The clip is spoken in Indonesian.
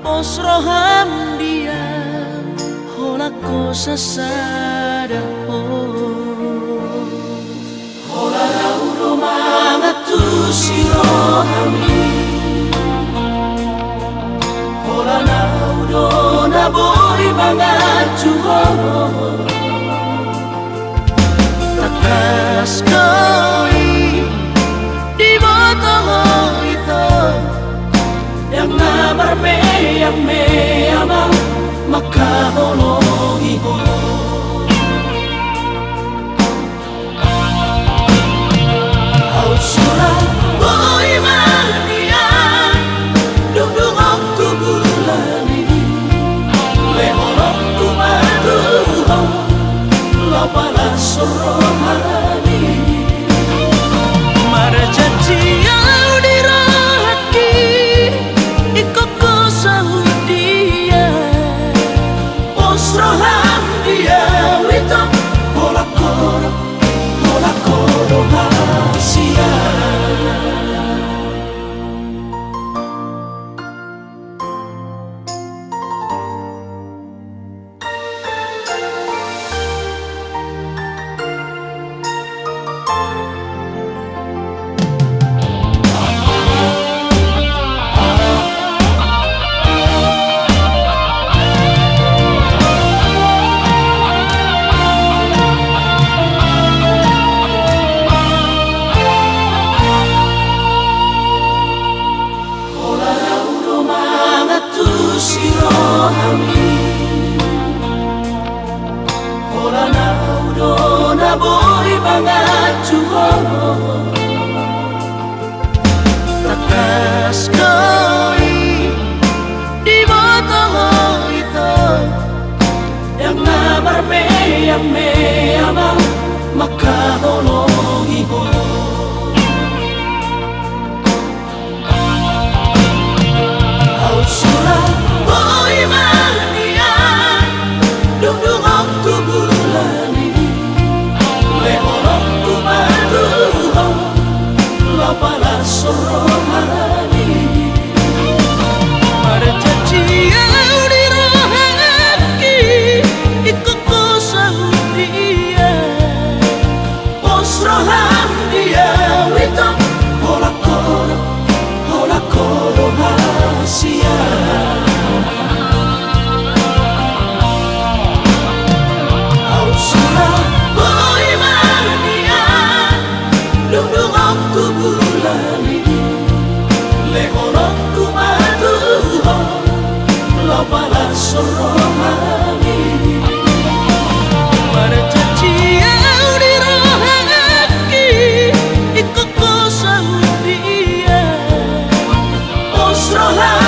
Osroham dia hola cosa sada hola rauro mangatu sirohami hola naudo na boy mangatu takas koi di botol itu yang namar yang me ama makahologi ho au surah boy mania dudung waktu bulani lehorok tu madu lapala sorohani marjati Osroham dia wito hola koro hasia sirohami hola naudo na boy mangatu takas koi di botol itu yang namar yang me ama makahologi ho au surah boy mania dudung waktu bulani lehorok tu madu lapala sorohani marjati di rohaki ikut kosa dia Osroham dia wito hola koro hasia dudung waktu bulani lehorok tu madu lapala sorohani marjati di rohaki ikut kosa dia Osroham